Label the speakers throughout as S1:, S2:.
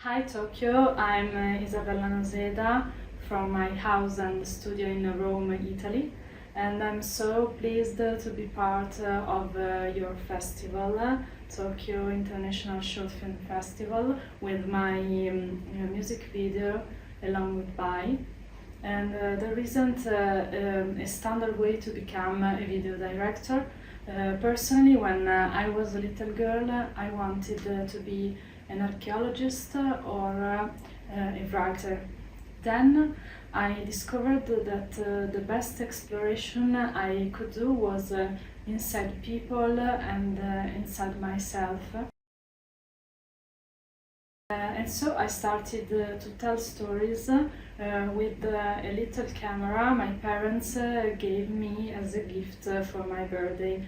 S1: Hi Tokyo, I'm Isabella Noseda from my house and studio in Rome, Italy, and I'm so pleased to be part of your festival, Tokyo International Short Film Festival, with my music video along with Bai. And there isn't a standard way to become a video director. Personally, when I was a little girl, I wanted to be an archaeologist or a writer. Then I discovered that the best exploration I could do was inside people and inside myself. And so I started to tell stories with a little camera my parents gave me as a gift for my birthday.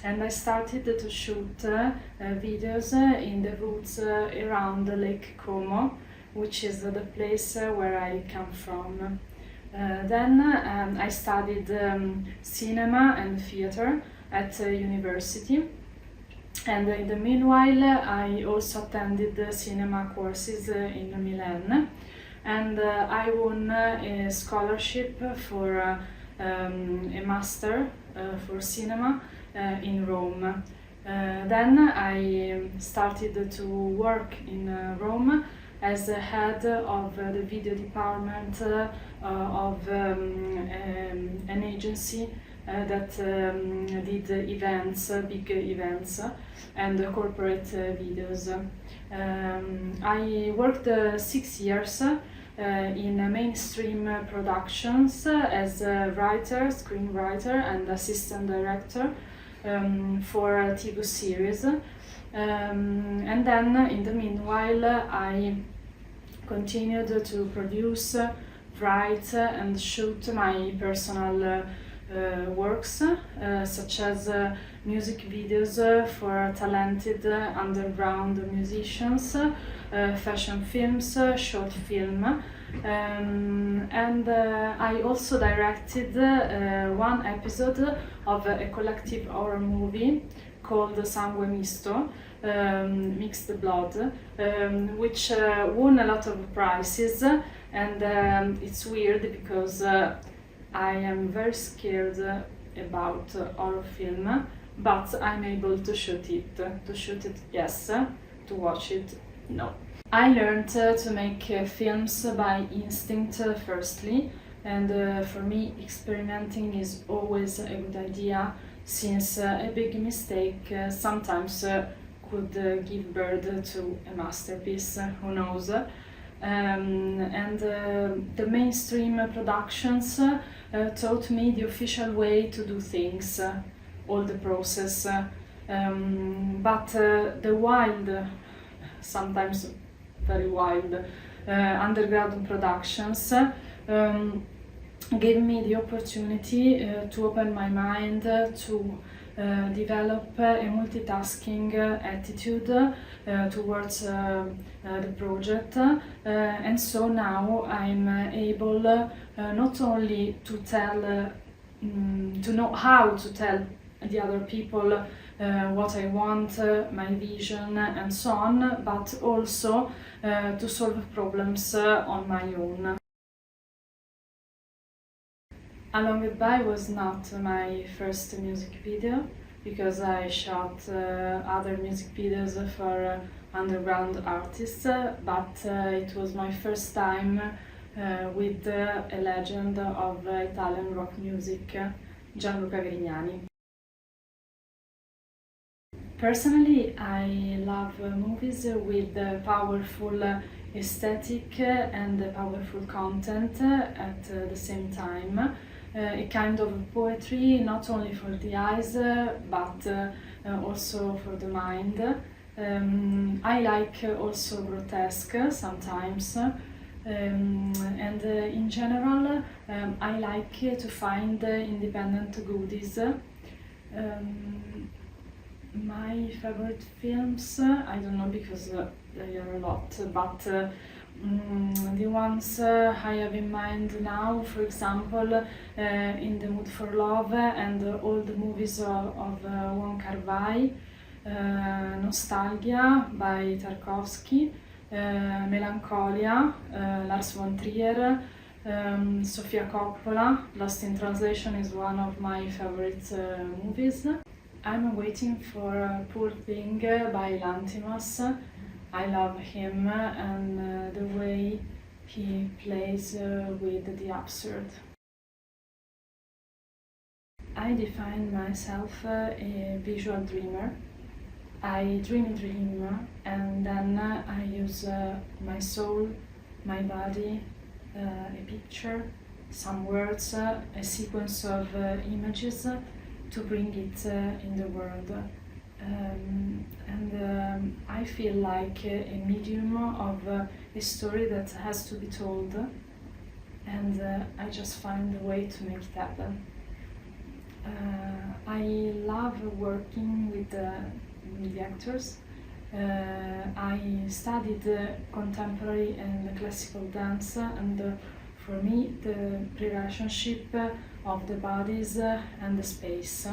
S1: And I started to shoot videos in the woods around Lake Como, which is the place where I come from. Then I studied cinema and theater at university. And in the meanwhile, I also attended cinema courses in Milan, and I won a scholarship for a master for cinema in Rome. Then I started to work in Rome as the head of the video department of an agency that did events, big events, and corporate videos. I worked 6 years in mainstream productions as a writer, screenwriter, and assistant director for a TV series. And then, in the meanwhile, I continued to produce, write, and shoot my personal works, such as music videos for talented underground musicians, fashion films, short film, and I also directed one episode of a collective horror movie called Sangue Misto, Mixed Blood, which won a lot of prizes, and it's weird because I am very scared about horror film, but I'm able to shoot it. To shoot it, yes. To watch it, no. I learned to make films by instinct firstly, and for me experimenting is always a good idea, since a big mistake sometimes could give birth to a masterpiece, who knows. And the mainstream productions taught me the official way to do things, all the process, but the wild, sometimes very wild, underground productions gave me the opportunity to open my mind, to develop a multitasking attitude towards the project, and so now I'm able not only to tell, to know how to tell the other people what I want, my vision, and so on, but also to solve problems on my own. Along Goodbye was not my first music video, because I shot other music videos for underground artists, but it was my first time with a legend of Italian rock music, Gianluca Grignani. Personally, I love movies with powerful aesthetic and powerful content at the same time. A kind of poetry not only for the eyes but also for the mind. I like also grotesque sometimes, and in general I like to find independent goodies. My favorite films, I don't know, because there are a lot, but the ones I have in mind now, for example, In the Mood for Love, and all the movies of Wong Kar-wai, Nostalgia by Tarkovsky, Melancholia, Lars von Trier, Sofia Coppola. Lost in Translation is one of my favorite movies. I'm waiting for Poor Thing by Lanthimos. I love him and the way he plays with the absurd. I define myself a visual dreamer. I dream and then I use my soul, my body, a picture, some words, a sequence of images to bring it in the world. I feel like a medium of a story that has to be told, and I just find a way to make it happen. I love working with the actors. I studied contemporary and classical dance, and for me the relationship of the bodies and the space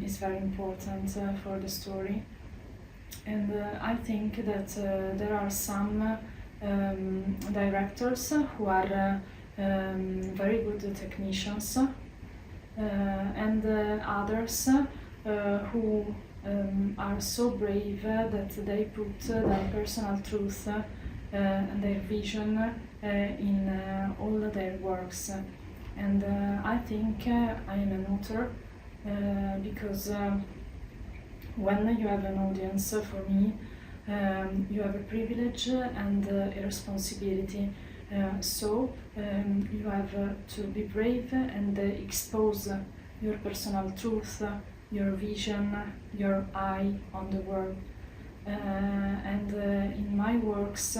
S1: is very important for the story. And I think that there are some directors who are very good technicians, and others who are so brave that they put their personal truth and their vision in all their works. And I think I am an author because when you have an audience, for me, you have a privilege and a responsibility. So you have to be brave and expose your personal truth, your vision, your eye on the world. And in my works,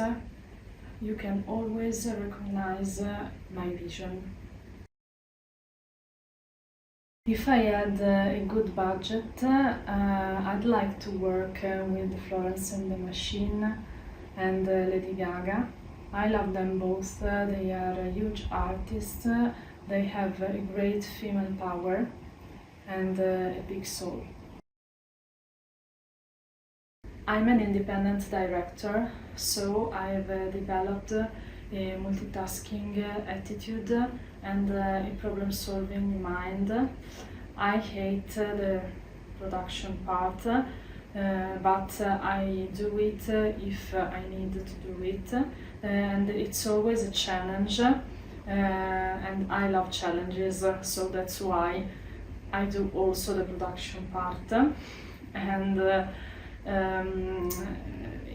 S1: you can always recognize my vision. If I had a good budget, I'd like to work with Florence and the Machine and Lady Gaga. I love them both. They are huge artists. They have a great female power and a big soul. I'm an independent director, so I've developed a multitasking attitude and a problem-solving mind. I hate the production part, but I do it if I need to do it, and it's always a challenge, and I love challenges, so that's why I do also the production part. And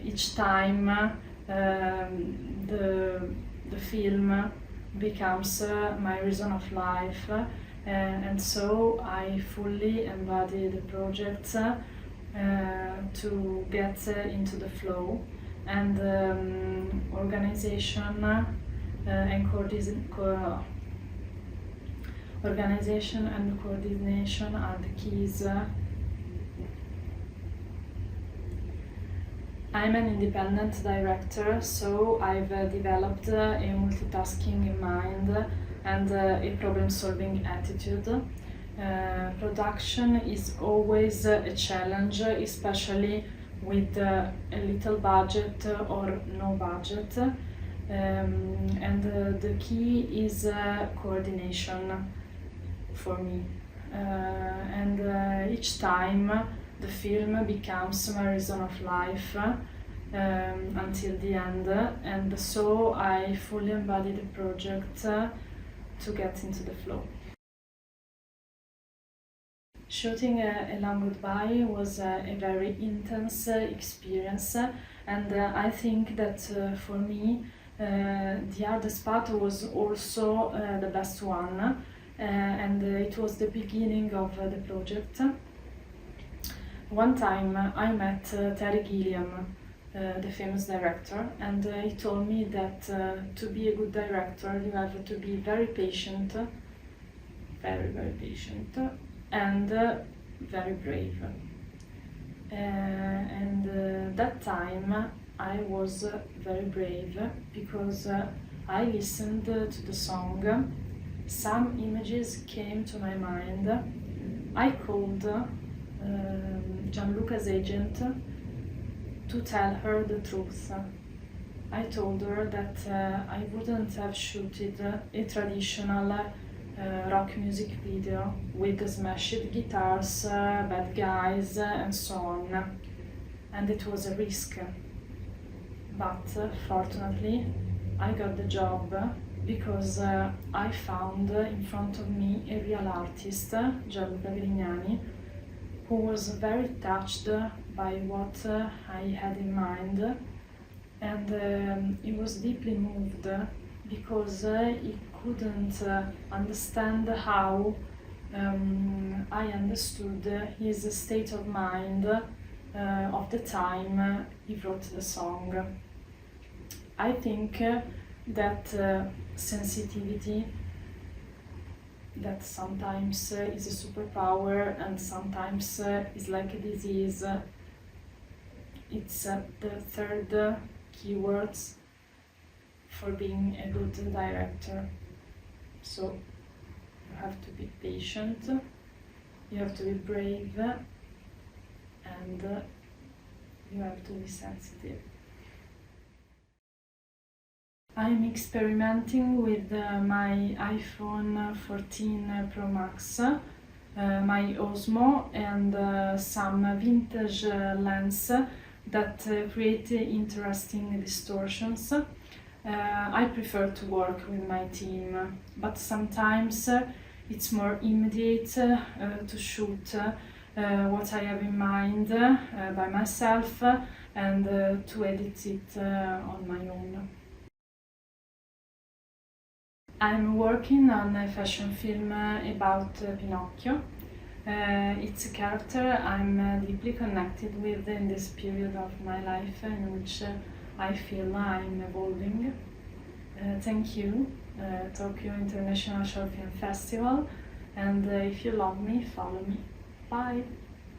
S1: each time the film becomes my reason of life, and so I fully embody the project to get into the flow. And organization and coordination are the keys. I'm an independent director, so I've developed a multitasking mind and a problem-solving attitude. Production is always a challenge, especially with a little budget or no budget. And the key is coordination for me. And each time the film becomes my reason of life until the end, and so I fully embody the project to get into the flow. Shooting A Long Goodbye was a very intense experience, and I think that for me the hardest part was also the best one, and it was the beginning of the project. One time I met Terry Gilliam, the famous director, and he told me that to be a good director you have to be very patient, very patient, and very brave. And that time I was very brave because I listened to the song. Some images came to my mind. I called Gianluca's agent to tell her the truth. I told her that I wouldn't have shooted a traditional rock music video with smashed guitars, bad guys, and so on. And it was a risk. But fortunately, I got the job because I found in front of me a real artist, Gianluca Grignani, who was very touched by what I had in mind, and he was deeply moved because he couldn't understand how I understood his state of mind of the time he wrote the song. I think that sensitivity, that sometimes is a superpower and sometimes is like a disease. It's the third keywords for being a good director. So you have to be patient, you have to be brave, and you have to be sensitive. I'm experimenting with my iPhone 14 Pro Max, my Osmo, and some vintage lens that create interesting distortions. I prefer to work with my team, but sometimes it's more immediate to shoot what I have in mind by myself and to edit it on my own. I'm working on a fashion film about Pinocchio. It's a character I'm deeply connected with in this period of my life in which I feel I'm evolving. Thank you, Tokyo International Short Film Festival, and if you love me, follow me. Bye!